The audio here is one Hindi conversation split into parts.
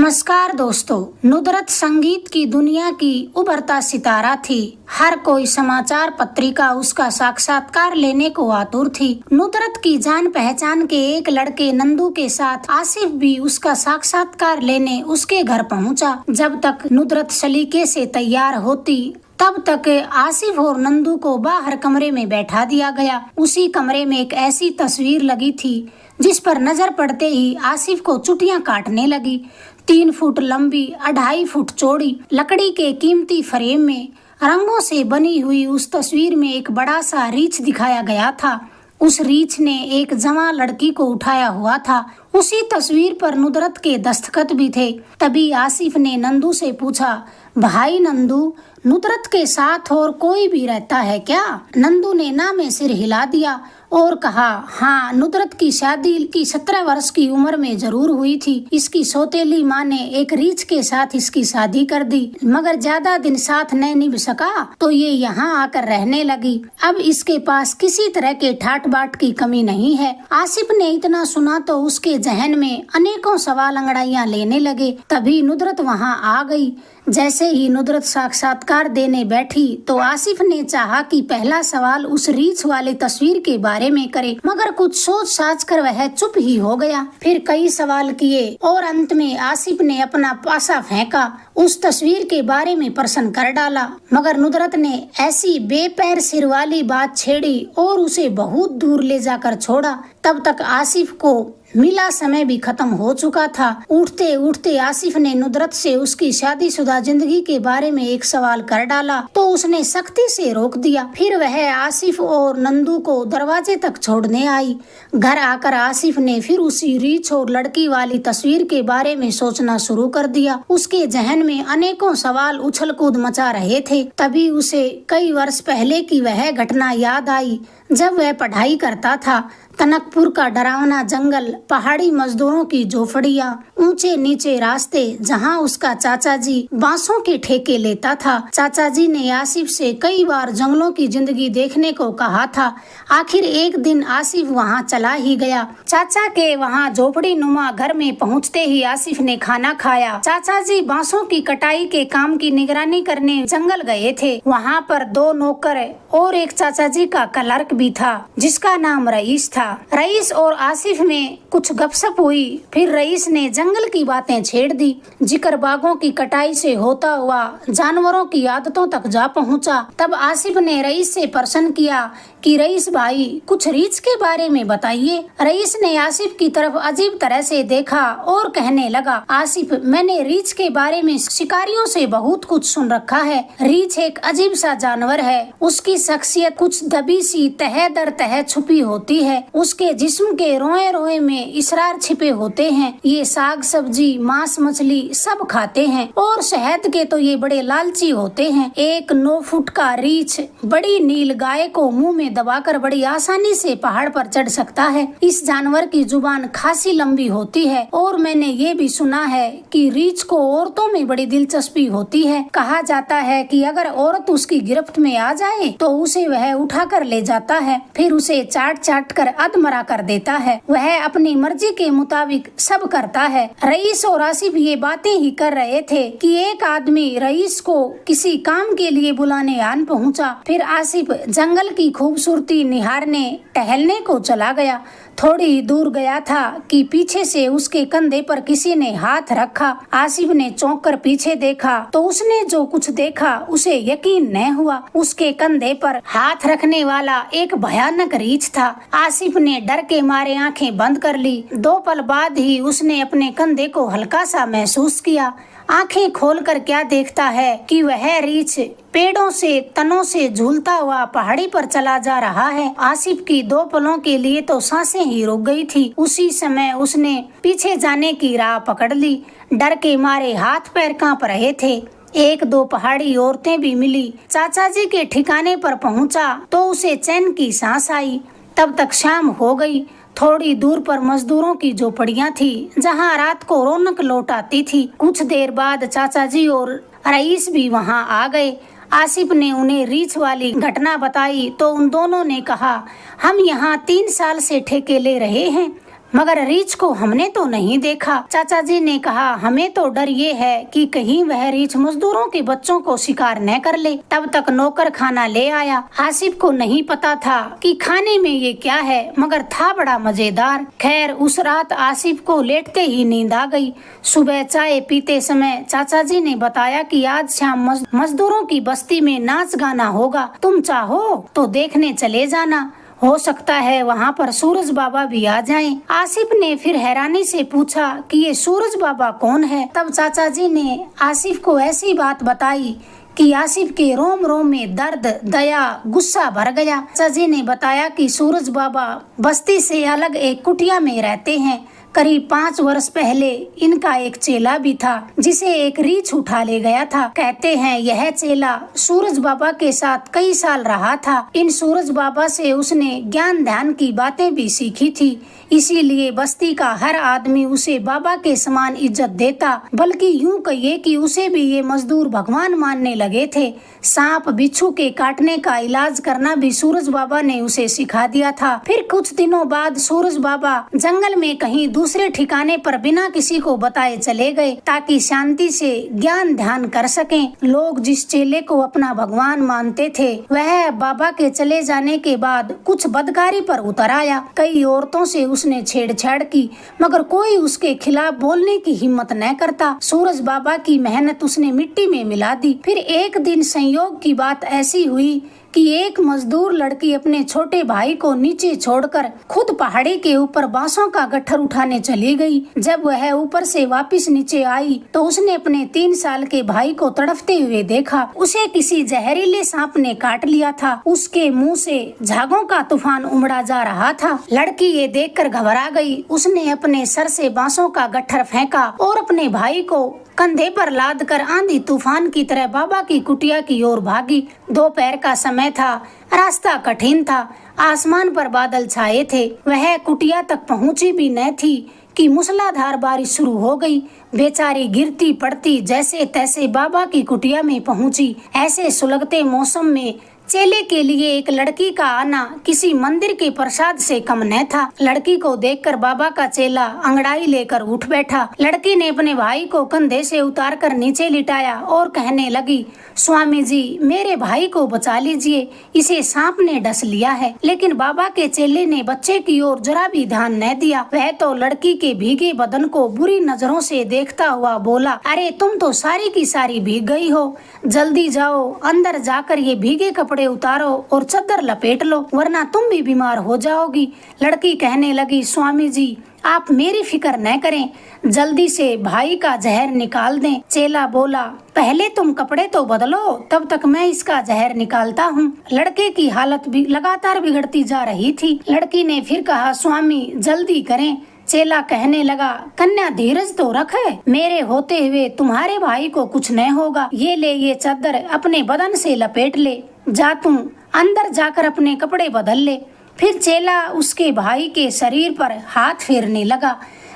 नमस्कार दोस्तों। नुदरत संगीत की दुनिया की उभरता सितारा थी। हर कोई समाचार पत्रिका उसका साक्षात्कार लेने को आतुर थी। नुदरत की जान पहचान के एक लड़के नंदू के साथ आसिफ भी उसका साक्षात्कार लेने उसके घर पहुंचा। जब तक नुदरत सलीके से तैयार होती तब तक आसिफ और नंदू को बाहर कमरे में बैठा दिया गया। उसी कमरे में एक ऐसी तस्वीर लगी थी जिस पर नजर पड़ते ही आसिफ को चुटियां काटने लगी। 3 फुट लंबी 2.5 फुट चौड़ी लकड़ी के कीमती फ्रेम में रंगों से बनी हुई उस तस्वीर में एक बड़ा सा रीछ दिखाया गया था। उस रीछ ने एक जवान लड़की को उठाया हुआ था। उसी तस्वीर पर नुदरत के दस्तखत भी थे। तभी आसिफ ने नंदू से पूछा, भाई नंदू, नुदरत के साथ और कोई भी रहता है क्या? नंदू ने ना में सिर हिला दिया और कहा, हाँ, नुदरत की शादी की 17 वर्ष की उम्र में जरूर हुई थी। इसकी सौतेली माँ ने एक रीछ के साथ इसकी शादी कर दी, मगर ज्यादा दिन साथ न निभ सका तो ये यहाँ आकर रहने लगी। अब इसके पास किसी तरह के ठाट बाट की कमी नहीं है। आसिफ ने इतना सुना तो उसके जहन में अनेकों सवाल अंगड़ाइयाँ लेने लगे। तभी नुदरत वहाँ आ गई। जैसे ही नुदरत साक्षात्कार देने बैठी तो आसिफ ने चाहा कि पहला सवाल उस रीछ वाली तस्वीर के बारे में करे, मगर कुछ सोच साच कर वह चुप ही हो गया। फिर कई सवाल किए और अंत में आसिफ ने अपना पासा फेंका। उस तस्वीर के बारे में प्रश्न कर डाला, मगर नुदरत ने ऐसी बेपैर सिर वाली बात छेड़ी और उसे बहुत दूर ले जाकर छोड़ा। तब तक आसिफ को मिला समय भी खत्म हो चुका था। उठते उठते आसिफ ने नुदरत से उसकी शादीशुदा जिंदगी के बारे में एक सवाल कर डाला तो उसने सख्ती से रोक दिया। फिर वह आसिफ और नंदू को दरवाजे तक छोड़ने आई। घर आकर आसिफ ने फिर उसी रीछ और लड़की वाली तस्वीर के बारे में सोचना शुरू कर दिया। उसके जहन में अनेकों सवाल उछल कूद मचा रहे थे। तभी उसे कई वर्ष पहले की वह घटना याद आई जब वह पढ़ाई करता था। टनकपुर का डरावना जंगल, पहाड़ी मजदूरों की झोपड़ियाँ, ऊंचे नीचे रास्ते, जहाँ उसका चाचा जी बांसों के ठेके लेता था। चाचा जी ने आसिफ से कई बार जंगलों की जिंदगी देखने को कहा था। आखिर एक दिन आसिफ वहाँ चला ही गया। चाचा के वहाँ झोपड़ी नुमा घर में पहुँचते ही आसिफ ने खाना खाया। चाचा जी बांसों की कटाई के काम की निगरानी करने जंगल गए थे। वहाँ पर 2 नौकर और एक चाचा जी का क्लर्क भी था जिसका नाम रईस था। रईस और आसिफ में कुछ गपशप हुई। फिर रईस ने जंगल की बातें छेड़ दी। जिक्र बागों की कटाई से होता हुआ जानवरों की आदतों तक जा पहुंचा। तब आसिफ ने रईस से प्रश्न किया कि रईस भाई, कुछ रीछ के बारे में बताइए। रईस ने आसिफ की तरफ अजीब तरह से देखा और कहने लगा, आसिफ, मैंने रीछ के बारे में शिकारियों से बहुत कुछ सुन रखा है। रीछ एक अजीब सा जानवर है। उसकी शख्सियत कुछ दबी सी तह दर तह छुपी होती है। उसके जिस्म के रोए रोए में इसरार छिपे होते हैं। ये साग सब्जी, मांस मछली सब खाते हैं और शहद के तो ये बड़े लालची होते हैं। एक 9 फुट का रीछ बड़ी नील गाय को मुंह में दबाकर बड़ी आसानी से पहाड़ पर चढ़ सकता है। इस जानवर की जुबान खासी लंबी होती है और मैंने ये भी सुना है कि रीछ को औरतों में बड़ी दिलचस्पी होती है। कहा जाता है कि अगर औरत उसकी गिरफ्त में आ जाए तो उसे वह उठा कर ले जाता है, फिर उसे चाट चाट कर अधमरा कर देता है। वह अपनी मर्जी के मुताबिक सब करता है। रईस और आसिफ ये बातें ही कर रहे थे कि एक आदमी रईस को किसी काम के लिए बुलाने आन पहुंचा। फिर आसिफ जंगल की खूबसूरती निहारने टहलने को चला गया। थोड़ी दूर गया था कि पीछे से उसके कंधे पर किसी ने हाथ रखा। आसिफ ने चौंक कर पीछे देखा तो उसने जो कुछ देखा उसे यकीन न हुआ। उसके कंधे पर हाथ रखने वाला एक भयानक रीछ था। आसिफ ने डर के मारे आंखें बंद कर ली। 2 पल बाद ही उसने अपने कंधे को हल्का सा महसूस किया। आंखें खोलकर क्या देखता है कि वह रीछ पेड़ों से तनों से झूलता हुआ पहाड़ी पर चला जा रहा है। आसिफ की 2 पलों के लिए तो सांसें ही रुक गई थी। उसी समय उसने पीछे जाने की राह पकड़ ली। डर के मारे हाथ पैर कांप रहे थे। 1-2 पहाड़ी औरतें भी मिली। चाचा जी के ठिकाने पर पहुंचा तो उसे चैन की सांस आई। तब तक शाम हो गई। थोड़ी दूर पर मजदूरों की झोपड़ियां थी जहां रात को रौनक लौट आती थी। कुछ देर बाद चाचा जी और रईस भी वहां आ गए। आसिफ ने उन्हें रीछ वाली घटना बताई तो उन दोनों ने कहा, हम यहाँ 3 साल से ठेके ले रहे हैं। मगर रीछ को हमने तो नहीं देखा। चाचा जी ने कहा, हमें तो डर ये है कि कहीं वह रीछ मजदूरों के बच्चों को शिकार न कर ले। तब तक नौकर खाना ले आया। आसिफ को नहीं पता था कि खाने में ये क्या है, मगर था बड़ा मजेदार। खैर उस रात आसिफ को लेटते ही नींद आ गई। सुबह चाय पीते समय चाचा जी ने बताया कि आज शाम मजदूरों की बस्ती में नाच गाना होगा, तुम चाहो तो देखने चले जाना। हो सकता है वहाँ पर सूरज बाबा भी आ जाएं। आसिफ ने फिर हैरानी से पूछा कि ये सूरज बाबा कौन है। तब चाचा जी ने आसिफ को ऐसी बात बताई कि आसिफ के रोम रोम में दर्द, दया, गुस्सा भर गया। चाचा जी ने बताया कि सूरज बाबा बस्ती से अलग एक कुटिया में रहते हैं। करीब 5 वर्ष पहले इनका एक चेला भी था जिसे एक रीछ उठा ले गया था। कहते हैं यह चेला सूरज बाबा के साथ कई साल रहा था। इन सूरज बाबा से उसने ज्ञान ध्यान की बातें भी सीखी थी, इसीलिए बस्ती का हर आदमी उसे बाबा के समान इज्जत देता। बल्कि यूं कहिए कि उसे भी ये मजदूर भगवान मानने लगे थे। सांप बिच्छू के काटने का इलाज करना भी सूरज बाबा ने उसे सिखा दिया था। फिर कुछ दिनों बाद सूरज बाबा जंगल में कहीं दूसरे ठिकाने पर बिना किसी को बताए चले गए ताकि शांति से ज्ञान ध्यान कर सकें। लोग जिस चेले को अपना भगवान मानते थे वह बाबा के चले जाने के बाद कुछ बदकारी पर उतर आया। कई औरतों से उसने छेड़छाड़ की, मगर कोई उसके खिलाफ बोलने की हिम्मत न करता। सूरज बाबा की मेहनत उसने मिट्टी में मिला दी। फिर एक दिन संयोग की बात ऐसी हुई कि एक मजदूर लड़की अपने छोटे भाई को नीचे छोड़कर खुद पहाड़ी के ऊपर बांसों का गट्ठर उठाने चली गई। जब वह ऊपर से वापस नीचे आई तो उसने अपने 3 साल के भाई को तड़पते हुए देखा। उसे किसी जहरीले सांप ने काट लिया था। उसके मुंह से झागों का तूफान उमड़ा जा रहा था। लड़की ये देखकर घबरा गई। उसने अपने सर से बांसों का गट्ठर फेंका और अपने भाई को कंधे पर लाद कर आंधी तूफान की तरह बाबा की कुटिया की ओर भागी। दोपहर का समय था, रास्ता कठिन था, आसमान पर बादल छाए थे। वह कुटिया तक पहुंची भी न थी कि मूसलाधार बारिश शुरू हो गई। बेचारी गिरती पड़ती जैसे तैसे बाबा की कुटिया में पहुंची। ऐसे सुलगते मौसम में चेले के लिए एक लड़की का आना किसी मंदिर के प्रसाद से कम न था। लड़की को देखकर बाबा का चेला अंगड़ाई लेकर उठ बैठा। लड़की ने अपने भाई को कंधे से उतारकर नीचे लिटाया और कहने लगी, स्वामी जी मेरे भाई को बचा लीजिए, इसे सांप ने डस लिया है। लेकिन बाबा के चेले ने बच्चे की ओर जरा भी ध्यान न दिया। वह तो लड़की के भीगे बदन को बुरी नजरों से देखता हुआ बोला, अरे तुम तो सारी की सारी भीग गई हो, जल्दी जाओ अंदर जाकर ये भीगे कपड़े उतारो और चादर लपेट लो, वरना तुम भी बीमार हो जाओगी। लड़की कहने लगी, स्वामी जी आप मेरी फिक्र न करें, जल्दी से भाई का जहर निकाल दें। चेला बोला, पहले तुम कपड़े तो बदलो, तब तक मैं इसका जहर निकालता हूँ। लड़के की हालत भी लगातार बिगड़ती जा रही थी। लड़की ने फिर कहा, स्वामी जल्दी करें। चेला कहने लगा, कन्या धीरज तो रख, मेरे होते हुए तुम्हारे भाई को कुछ न होगा। ये ले ये चादर अपने बदन से लपेट ले, जा तुम अंदर जाकर अपने कपड़े बदल ले। फिर चेला उसके भाई के शरीर पर हाथ फेरने लगा।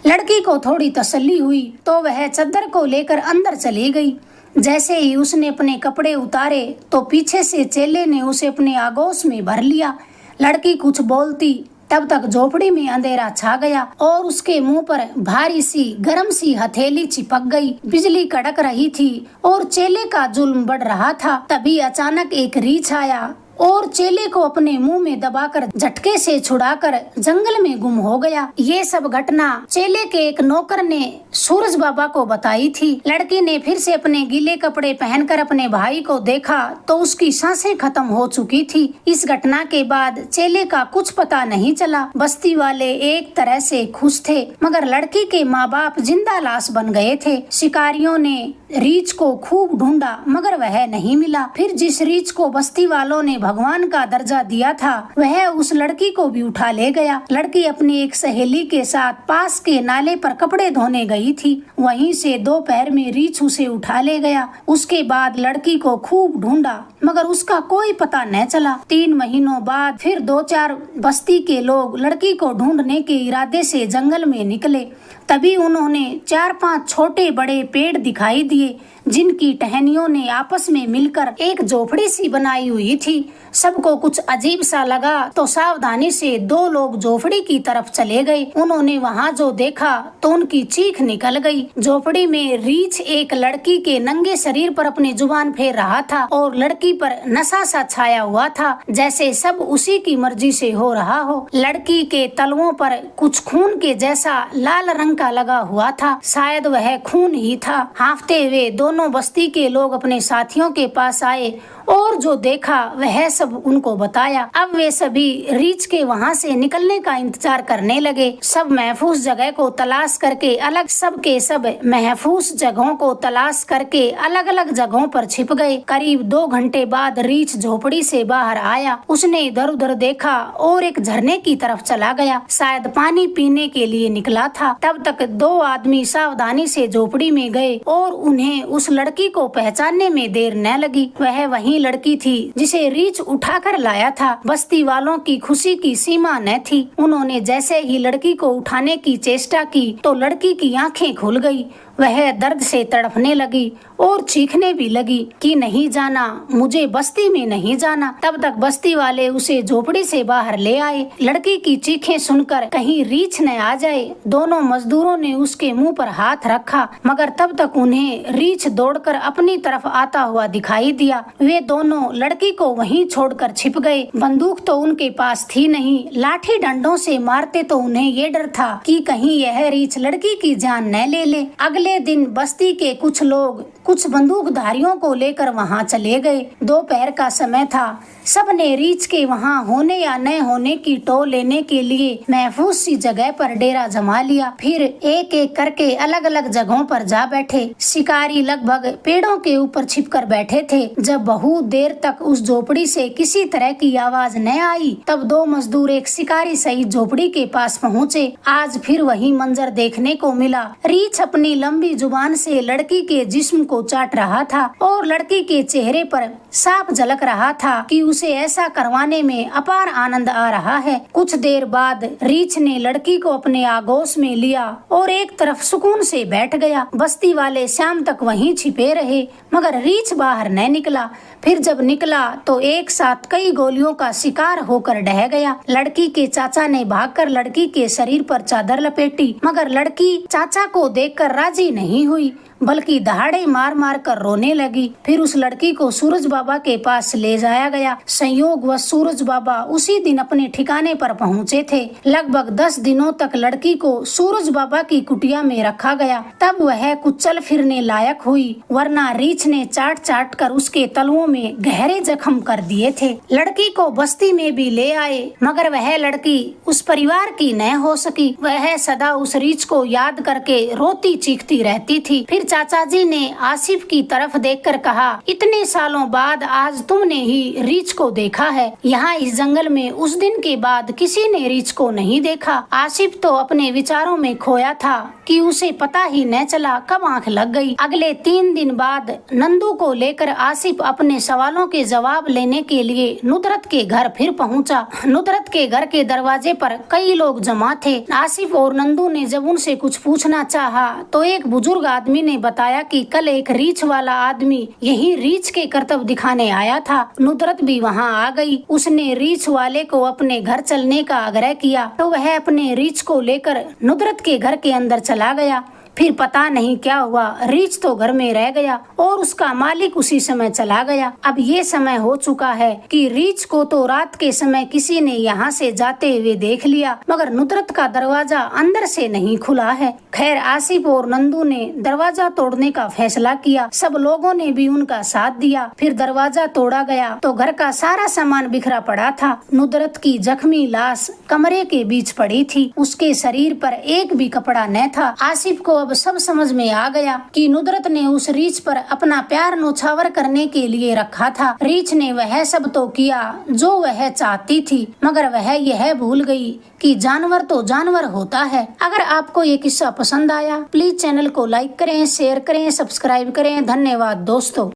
लड़की को थोड़ी तसल्ली हुई तो वह चादर को लेकर अंदर चली गई। जैसे ही उसने अपने कपड़े उतारे तो पीछे से चेले ने उसे अपने आगोश में भर लिया। लड़की कुछ बोलती तब तक झोपड़ी में अंधेरा छा गया और उसके मुंह पर भारी सी गर्म सी हथेली चिपक गई। बिजली कड़क रही थी और चेले का जुल्म बढ़ रहा था। तभी अचानक एक रीछ आया और चेले को अपने मुंह में दबाकर झटके से छुड़ाकर जंगल में गुम हो गया। ये सब घटना चेले के एक नौकर ने सूरज बाबा को बताई थी। लड़की ने फिर से अपने गीले कपड़े पहनकर अपने भाई को देखा तो उसकी सांसें खत्म हो चुकी थी। इस घटना के बाद चेले का कुछ पता नहीं चला। बस्ती वाले एक तरह से खुश थे, मगर लड़की के माँ बाप जिंदा लाश बन गए थे। शिकारियों ने रीछ को खूब ढूंढा मगर वह नहीं मिला। फिर जिस रीछ को बस्ती वालों ने भगवान का दर्जा दिया था वह उस लड़की को भी उठा ले गया। लड़की अपनी एक सहेली के साथ पास के नाले पर कपड़े धोने गई थी। वहीं से दोपहर में रीछ उसे उठा ले गया। उसके बाद लड़की को खूब ढूंढा मगर उसका कोई पता न चला। 3 महीनों बाद फिर 2-4 बस्ती के लोग लड़की को ढूंढने के इरादे से जंगल में निकले। तभी उन्होंने 4-5 छोटे बड़े पेड़ दिखाई दिए जिनकी टहनियों ने आपस में मिलकर एक झोपड़ी सी बनाई हुई थी। सबको कुछ अजीब सा लगा तो सावधानी से दो लोग झोपड़ी की तरफ चले गए। उन्होंने वहाँ जो देखा तो उनकी चीख निकल गई। झोपड़ी में रीछ एक लड़की के नंगे शरीर पर अपनी जुबान फेर रहा था और लड़की पर नशा सा छाया हुआ था, जैसे सब उसी की मर्जी से हो रहा हो। लड़की के तलवों पर कुछ खून के जैसा लाल रंग का लगा हुआ था, शायद वह खून ही था। हांफते हुए दोनों बस्ती के लोग अपने साथियों के पास आए और जो देखा वह सब उनको बताया। अब वे सभी रीछ के वहाँ से निकलने का इंतजार करने लगे। सब महफूज जगह को तलाश करके अलग अलग जगहों पर छिप गए। करीब 2 घंटे बाद रीछ झोपड़ी से बाहर आया। उसने इधर उधर देखा और एक झरने की तरफ चला गया, शायद पानी पीने के लिए निकला था। तब तक 2 आदमी सावधानी से झोपड़ी में गए और उन्हें उस लड़की को पहचानने में देर न लगी। वह वही लड़की थी जिसे रीछ उठाकर लाया था। बस्ती वालों की खुशी की सीमा न थी। उन्होंने जैसे ही लड़की को उठाने की चेष्टा की तो लड़की की आंखें खुल गई। वह दर्द से तड़पने लगी और चीखने भी लगी कि नहीं जाना, मुझे बस्ती में नहीं जाना। तब तक बस्ती वाले उसे झोपड़ी से बाहर ले आए। लड़की की चीखें सुनकर कहीं रीछ न आ जाए, दोनों मजदूरों ने उसके मुंह पर हाथ रखा, मगर तब तक उन्हें रीछ दौड़कर अपनी तरफ आता हुआ दिखाई दिया। वे दोनों लड़की को वहीं छोड़कर छिप गए। बंदूक तो उनके पास थी नहीं, लाठी डंडों से मारते तो उन्हें ये डर था कि कहीं यह रीछ लड़की की जान न ले ले। अगले दिन बस्ती के कुछ लोग कुछ बंदूकधारियों को लेकर वहां चले गए। दोपहर का समय था। सबने रीछ के वहां होने या न होने की टो लेने के लिए महफूज सी जगह पर डेरा जमा लिया। फिर एक एक करके अलग अलग जगहों पर जा बैठे। शिकारी लगभग पेड़ों के ऊपर छिपकर बैठे थे। जब बहुत देर तक उस झोपड़ी से किसी तरह की आवाज न आई, तब 2 मजदूर एक शिकारी सहित झोपड़ी के पास पहुँचे। आज फिर वही मंजर देखने को मिला। रीछ अपनी लंबी जुबान से लड़की के जिस्म को चाट रहा था और लड़की के चेहरे पर साफ झलक रहा था कि उसे ऐसा करवाने में अपार आनंद आ रहा है। कुछ देर बाद रीछ ने लड़की को अपने आगोश में लिया और एक तरफ सुकून से बैठ गया। बस्ती वाले शाम तक वहीं छिपे रहे, मगर रीछ बाहर न निकला। फिर जब निकला तो एक साथ कई गोलियों का शिकार होकर ढह गया। लड़की के चाचा ने भागकर लड़की के शरीर पर चादर लपेटी, मगर लड़की चाचा को देखकर राजी नहीं हुई, बल्कि दहाड़े मार मार कर रोने लगी। फिर उस लड़की को सूरज बाबा के पास ले जाया गया। संयोगवश सूरज बाबा उसी दिन अपने ठिकाने पर पहुँचे थे। लगभग 10 दिनों तक लड़की को सूरज बाबा की कुटिया में रखा गया। तब वह कुछ चल फिरने लायक हुई, वरना रीछ ने चाट चाट कर उसके तलवों में गहरे जख्म कर दिए थे। लड़की को बस्ती में भी ले आए, मगर वह लड़की उस परिवार की न हो सकी। वह सदा उस रीछ को याद करके रोती चीखती रहती थी। फिर चाचा जी ने आसिफ की तरफ देखकर कहा, इतने सालों बाद आज तुमने ही रीछ को देखा है। यहाँ इस जंगल में उस दिन के बाद किसी ने रीछ को नहीं देखा। आसिफ तो अपने विचारों में खोया था कि उसे पता ही न चला कब आंख लग गई। अगले 3 दिन बाद नंदू को लेकर आसिफ अपने सवालों के जवाब लेने के लिए नुदरत के घर फिर पहुंचा। नुदरत के घर के दरवाजे पर कई लोग जमा थे। आसिफ और नंदू ने जब उनसे कुछ पूछना चाहा तो एक बुजुर्ग आदमी ने बताया कि कल एक रीछ वाला आदमी यही रीछ के करतब दिखाने आया था। नुदरत भी वहां आ गई। उसने रीछ वाले को अपने घर चलने का आग्रह किया तो वह अपने रीछ को लेकर नुदरत के घर के अंदर चला गया। फिर पता नहीं क्या हुआ, रीछ तो घर में रह गया और उसका मालिक उसी समय चला गया। अब ये समय हो चुका है कि रीछ को तो रात के समय किसी ने यहाँ से जाते हुए देख लिया, मगर नुदरत का दरवाजा अंदर से नहीं खुला है। खैर, आसिफ और नंदू ने दरवाजा तोड़ने का फैसला किया। सब लोगों ने भी उनका साथ दिया। फिर दरवाजा तोड़ा गया तो घर का सारा सामान बिखरा पड़ा था। नुदरत की जख्मी लाश कमरे के बीच पड़ी थी। उसके शरीर पर एक भी कपड़ा न था। आसिफ को अब सब समझ में आ गया कि नुदरत ने उस रीछ पर अपना प्यार नौछावर करने के लिए रखा था। रीछ ने वह सब तो किया जो वह चाहती थी, मगर वह यह भूल गई कि जानवर तो जानवर होता है। अगर आपको ये किस्सा पसंद आया, प्लीज चैनल को लाइक करें, शेयर करें, सब्सक्राइब करें। धन्यवाद दोस्तों।